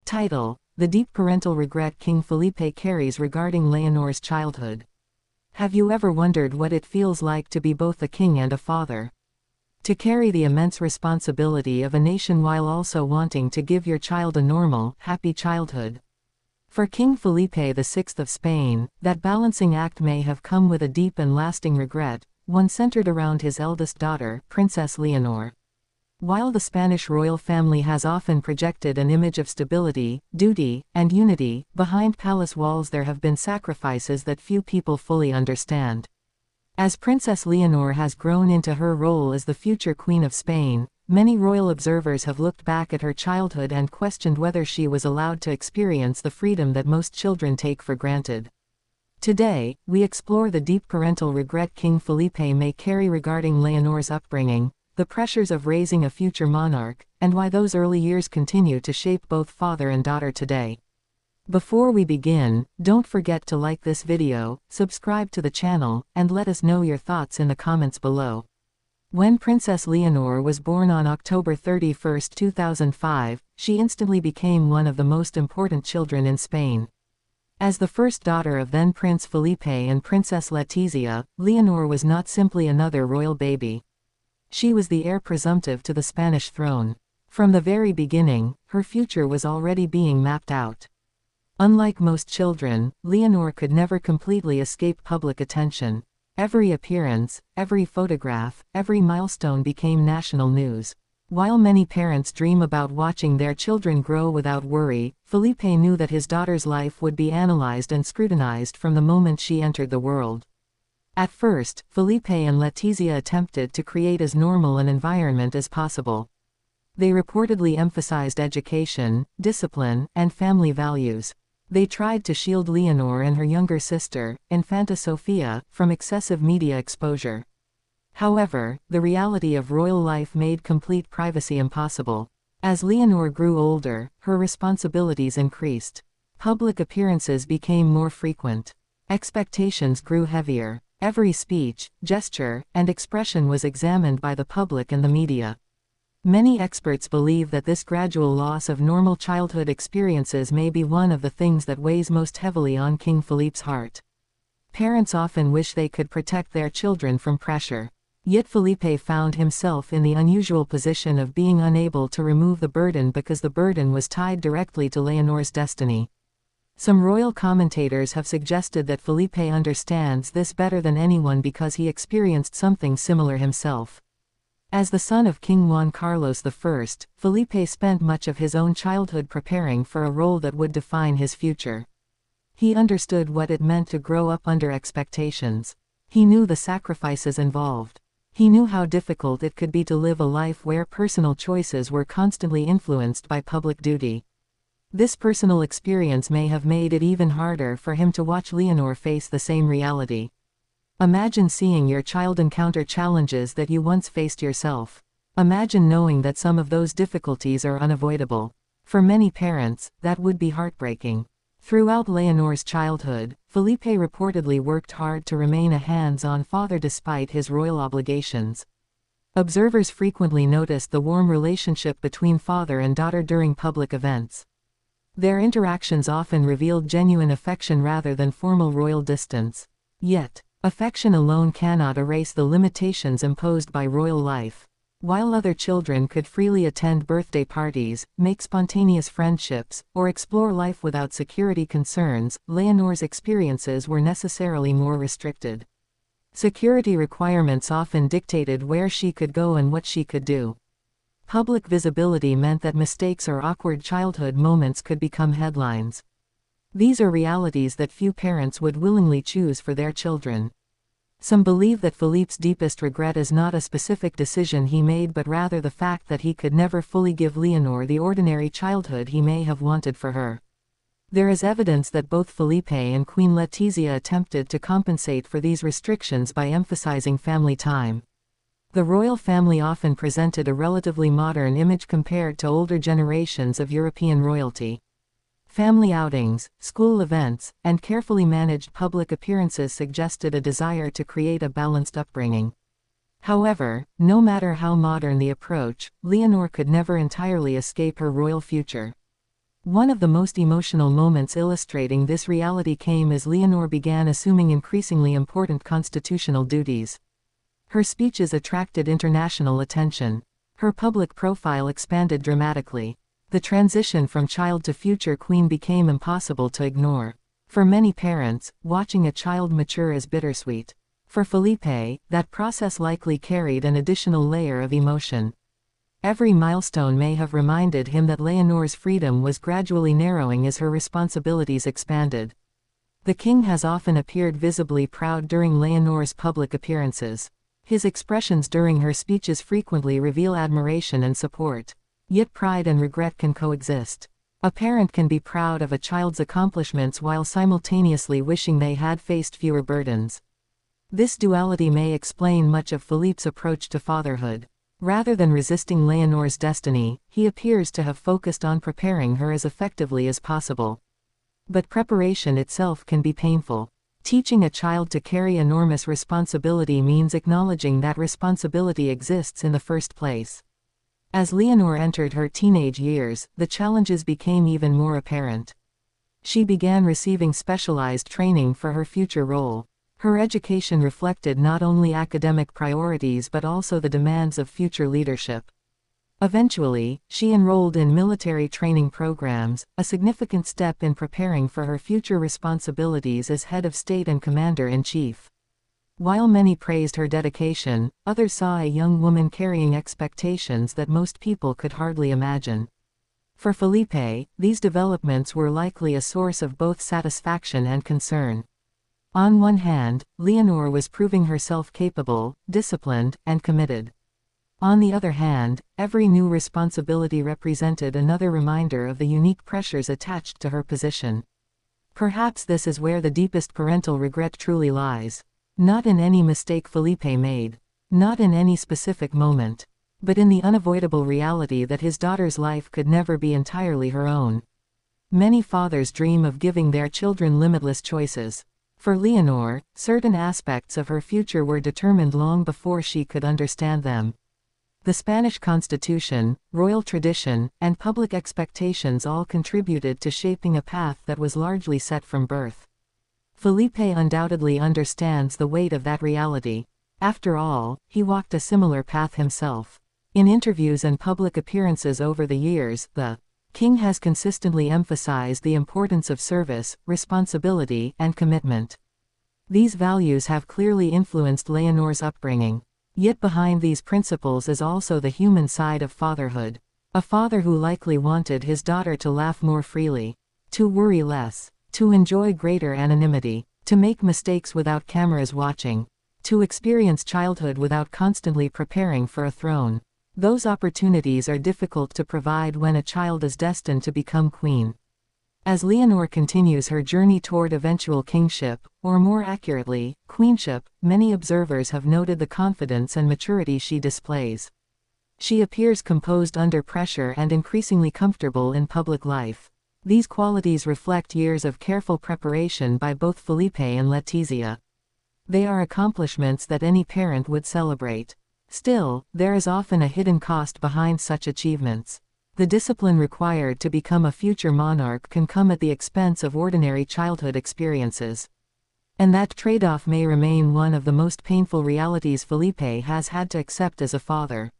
Title: The deep parental regret King Felipe carries regarding Leonor's childhood. Have you ever wondered what it feels like to be both a king and a father? To carry the immense responsibility of a nation while also wanting to give your child a normal, happy childhood. For King Felipe VI of Spain, that balancing act may have come with a deep and lasting regret, one centered around his eldest daughter, Princess Leonor. While the Spanish royal family has often projected an image of stability, duty, and unity, behind palace walls there have been sacrifices that few people fully understand. As Princess Leonor has grown into her role as the future Queen of Spain, many royal observers have looked back at her childhood and questioned whether she was allowed to experience the freedom that most children take for granted. Today, we explore the deep parental regret King Felipe may carry regarding Leonor's upbringing, the pressures of raising a future monarch, and why those early years continue to shape both father and daughter today. Before we begin, don't forget to like this video, subscribe to the channel, and let us know your thoughts in the comments below. When Princess Leonor was born on October 31, 2005, she instantly became one of the most important children in Spain. As the first daughter of then Prince Felipe and Princess Letizia, Leonor was not simply another royal baby. She was the heir presumptive to the Spanish throne. From the very beginning, her future was already being mapped out. Unlike most children, Leonor could never completely escape public attention. Every appearance, every photograph, every milestone became national news. While many parents dream about watching their children grow without worry, Felipe knew that his daughter's life would be analyzed and scrutinized from the moment she entered the world. At first, Felipe and Letizia attempted to create as normal an environment as possible. They reportedly emphasized education, discipline, and family values. They tried to shield Leonor and her younger sister, Infanta Sofia, from excessive media exposure. However, the reality of royal life made complete privacy impossible. As Leonor grew older, her responsibilities increased. Public appearances became more frequent. Expectations grew heavier. Every speech, gesture, and expression was examined by the public and the media. Many experts believe that this gradual loss of normal childhood experiences may be one of the things that weighs most heavily on King Felipe's heart. Parents often wish they could protect their children from pressure. Yet Felipe found himself in the unusual position of being unable to remove the burden because the burden was tied directly to Leonor's destiny. Some royal commentators have suggested that Felipe understands this better than anyone because he experienced something similar himself. As the son of King Juan Carlos I, Felipe spent much of his own childhood preparing for a role that would define his future. He understood what it meant to grow up under expectations. He knew the sacrifices involved. He knew how difficult it could be to live a life where personal choices were constantly influenced by public duty. This personal experience may have made it even harder for him to watch Leonor face the same reality. Imagine seeing your child encounter challenges that you once faced yourself. Imagine knowing that some of those difficulties are unavoidable. For many parents, that would be heartbreaking. Throughout Leonor's childhood, Felipe reportedly worked hard to remain a hands-on father despite his royal obligations. Observers frequently noticed the warm relationship between father and daughter during public events. Their interactions often revealed genuine affection rather than formal royal distance. Yet, affection alone cannot erase the limitations imposed by royal life. While other children could freely attend birthday parties, make spontaneous friendships, or explore life without security concerns, Leonor's experiences were necessarily more restricted. Security requirements often dictated where she could go and what she could do. Public visibility meant that mistakes or awkward childhood moments could become headlines. These are realities that few parents would willingly choose for their children. Some believe that Felipe's deepest regret is not a specific decision he made but rather the fact that he could never fully give Leonor the ordinary childhood he may have wanted for her. There is evidence that both Felipe and Queen Letizia attempted to compensate for these restrictions by emphasizing family time. The royal family often presented a relatively modern image compared to older generations of European royalty. Family outings, school events, and carefully managed public appearances suggested a desire to create a balanced upbringing. However, no matter how modern the approach, Leonor could never entirely escape her royal future. One of the most emotional moments illustrating this reality came as Leonor began assuming increasingly important constitutional duties. Her speeches attracted international attention. Her public profile expanded dramatically. The transition from child to future queen became impossible to ignore. For many parents, watching a child mature is bittersweet. For Felipe, that process likely carried an additional layer of emotion. Every milestone may have reminded him that Leonor's freedom was gradually narrowing as her responsibilities expanded. The king has often appeared visibly proud during Leonor's public appearances. His expressions during her speeches frequently reveal admiration and support. Yet pride and regret can coexist. A parent can be proud of a child's accomplishments while simultaneously wishing they had faced fewer burdens. This duality may explain much of Felipe's approach to fatherhood. Rather than resisting Leonor's destiny, he appears to have focused on preparing her as effectively as possible. But preparation itself can be painful. Teaching a child to carry enormous responsibility means acknowledging that responsibility exists in the first place. As Leonor entered her teenage years, the challenges became even more apparent. She began receiving specialized training for her future role. Her education reflected not only academic priorities but also the demands of future leadership. Eventually, she enrolled in military training programs, a significant step in preparing for her future responsibilities as head of state and commander-in-chief. While many praised her dedication, others saw a young woman carrying expectations that most people could hardly imagine. For Felipe, these developments were likely a source of both satisfaction and concern. On one hand, Leonor was proving herself capable, disciplined, and committed. On the other hand, every new responsibility represented another reminder of the unique pressures attached to her position. Perhaps this is where the deepest parental regret truly lies. Not in any mistake Felipe made. Not in any specific moment. But in the unavoidable reality that his daughter's life could never be entirely her own. Many fathers dream of giving their children limitless choices. For Leonor, certain aspects of her future were determined long before she could understand them. The Spanish Constitution, royal tradition, and public expectations all contributed to shaping a path that was largely set from birth. Felipe undoubtedly understands the weight of that reality. After all, he walked a similar path himself. In interviews and public appearances over the years, the king has consistently emphasized the importance of service, responsibility, and commitment. These values have clearly influenced Leonor's upbringing. Yet behind these principles is also the human side of fatherhood. A father who likely wanted his daughter to laugh more freely, to worry less, to enjoy greater anonymity, to make mistakes without cameras watching, to experience childhood without constantly preparing for a throne. Those opportunities are difficult to provide when a child is destined to become queen. As Leonor continues her journey toward eventual kingship, or more accurately, queenship, many observers have noted the confidence and maturity she displays. She appears composed under pressure and increasingly comfortable in public life. These qualities reflect years of careful preparation by both Felipe and Letizia. They are accomplishments that any parent would celebrate. Still, there is often a hidden cost behind such achievements. The discipline required to become a future monarch can come at the expense of ordinary childhood experiences. And that trade-off may remain one of the most painful realities Felipe has had to accept as a father.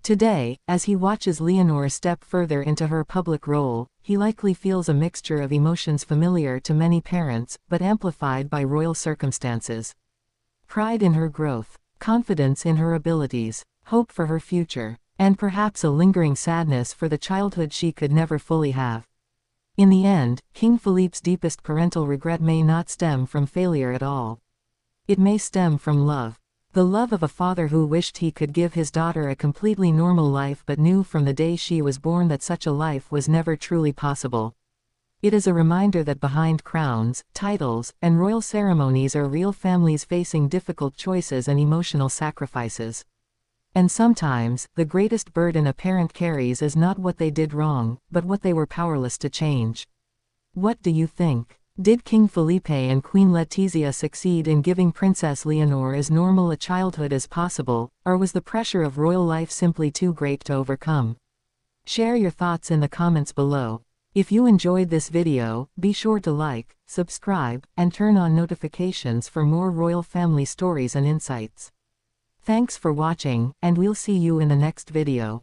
Today, as he watches Leonor step further into her public role, he likely feels a mixture of emotions familiar to many parents, but amplified by royal circumstances. Pride in her growth, confidence in her abilities, hope for her future, and perhaps a lingering sadness for the childhood she could never fully have. In the end, King Felipe's deepest parental regret may not stem from failure at all. It may stem from love. The love of a father who wished he could give his daughter a completely normal life but knew from the day she was born that such a life was never truly possible. It is a reminder that behind crowns, titles, and royal ceremonies are real families facing difficult choices and emotional sacrifices. And sometimes, the greatest burden a parent carries is not what they did wrong, but what they were powerless to change. What do you think? Did King Felipe and Queen Letizia succeed in giving Princess Leonor as normal a childhood as possible, or was the pressure of royal life simply too great to overcome? Share your thoughts in the comments below. If you enjoyed this video, be sure to like, subscribe, and turn on notifications for more royal family stories and insights. Thanks for watching, and we'll see you in the next video.